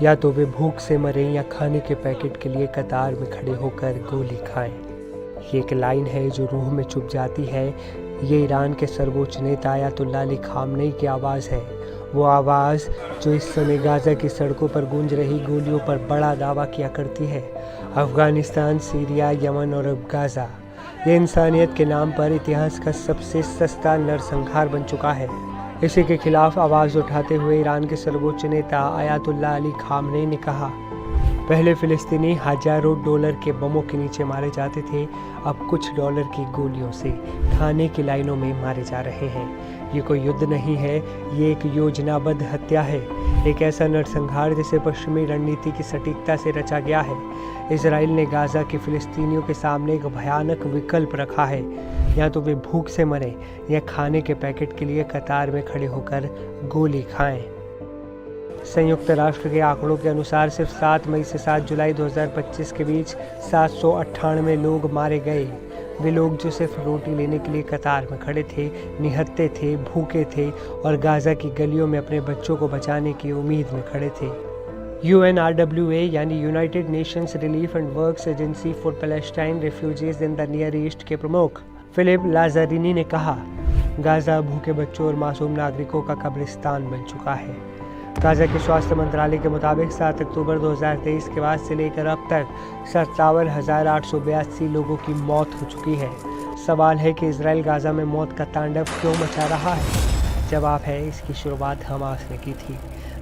या तो वे भूख से मरें या खाने के पैकेट के लिए कतार में खड़े होकर गोली खाएं। ये एक लाइन है जो रूह में चुभ जाती है। ये ईरान के सर्वोच्च नेता अयातुल्लाह अली खामनेई की आवाज़ है, वो आवाज़ जो इस समय गाज़ा की सड़कों पर गूंज रही गोलियों पर बड़ा दावा किया करती है। अफ़गानिस्तान, सीरिया, यमन और अब गाज़ा, ये इंसानियत के नाम पर इतिहास का सबसे सस्ता नरसंहार बन चुका है। इसी के खिलाफ आवाज़ उठाते हुए ईरान के सर्वोच्च नेता अयातुल्लाह अली खामनेई ने कहा, पहले फ़िलिस्तीनी हज़ारों डॉलर के बमों के नीचे मारे जाते थे, अब कुछ डॉलर की गोलियों से खाने की लाइनों में मारे जा रहे हैं। ये कोई युद्ध नहीं है, ये एक योजनाबद्ध हत्या है, एक ऐसा नरसंहार जिसे पश्चिमी रणनीति की सटीकता से रचा गया है। इजराइल ने गाज़ा के फ़िलिस्तीनियों के सामने एक भयानक विकल्प रखा है, या तो वे भूख से मरें या खाने के पैकेट के लिए कतार में खड़े होकर गोली खाएं। संयुक्त राष्ट्र के आंकड़ों के अनुसार सिर्फ 7 मई से 7 जुलाई 2025 के बीच 798 लोग मारे गए। वे लोग जो सिर्फ रोटी लेने के लिए कतार में खड़े थे, निहत्थे थे, भूखे थे और गाज़ा की गलियों में अपने बच्चों को बचाने की उम्मीद में खड़े थे। UNRWA यानी United Nations relief and works agency for Palestine refugees in the near east के प्रमुख फिलिप लाज़ारिनी ने कहा, गाज़ा भूखे बच्चों और मासूम नागरिकों का कब्रिस्तान बन चुका है। गाज़ा के स्वास्थ्य मंत्रालय के मुताबिक 7 अक्टूबर 2023 के बाद से लेकर अब तक 57,882 लोगों की मौत हो चुकी है। सवाल है कि इजराइल गाज़ा में मौत का तांडव क्यों मचा रहा है? जवाब है, इसकी शुरुआत हमास ने की थी।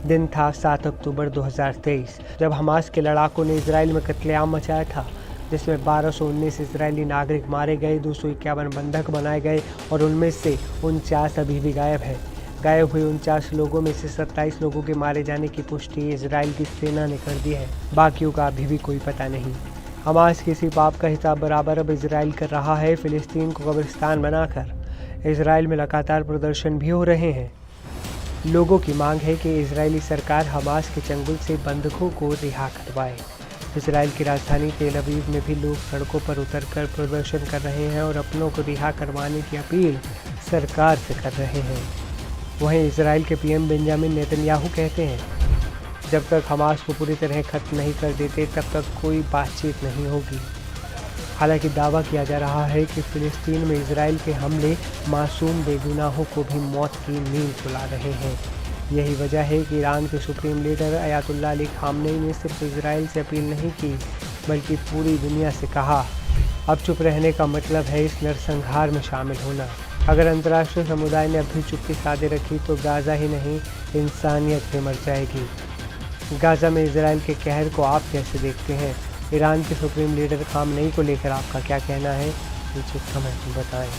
दिन था 7 अक्टूबर 2023 जब हमास के लड़ाकों ने इजराइल में कत्लेआम मचाया था, जिसमें 1219 इजरायली नागरिक मारे गए, 251 बंधक बनाए गए और उनमें से 49 अभी भी गायब है। गायब हुए 49 लोगों में से 27 लोगों के मारे जाने की पुष्टि इजराइल की सेना ने कर दी है। बाकियों का अभी भी कोई पता नहीं। हमास के इसी पाप का हिसाब बराबर अब इजराइल कर रहा है, फिलिस्तीन को कब्रिस्तान बनाकर। इजराइल में लगातार प्रदर्शन भी हो रहे हैं। लोगों की मांग है कि इजरायली सरकार हमास के चंगुल से बंधकों को रिहा करवाए। इजराइल की राजधानी तेल अवीव में भी लोग सड़कों पर उतरकर प्रदर्शन कर रहे हैं और अपनों को रिहा करवाने की अपील सरकार से कर रहे हैं। वहीं इजराइल के पीएम बेंजामिन नेतन्याहू कहते हैं, जब तक हमास को पूरी तरह खत्म नहीं कर देते तब तक कोई बातचीत नहीं होगी। हालांकि दावा किया जा रहा है कि फ़िलिस्तीन में इजराइल के हमले मासूम बेगुनाहों को भी मौत की नींद सुला रहे हैं। यही वजह है कि ईरान के supreme leader Ayatollah Ali Khamenei ने सिर्फ इजराइल से अपील नहीं की, बल्कि पूरी दुनिया से कहा, अब चुप रहने का मतलब है इस नरसंहार में शामिल होना। अगर अंतर्राष्ट्रीय समुदाय ने अभी चुप्पी साधे रखी तो गाज़ा ही नहीं, इंसानियत भी मर जाएगी। गाज़ा में इजराइल के कहर को आप कैसे देखते हैं? ईरान के सुप्रीम लीडर खामनेई को लेकर आपका क्या कहना है? नीचे कमेंट में बताएं।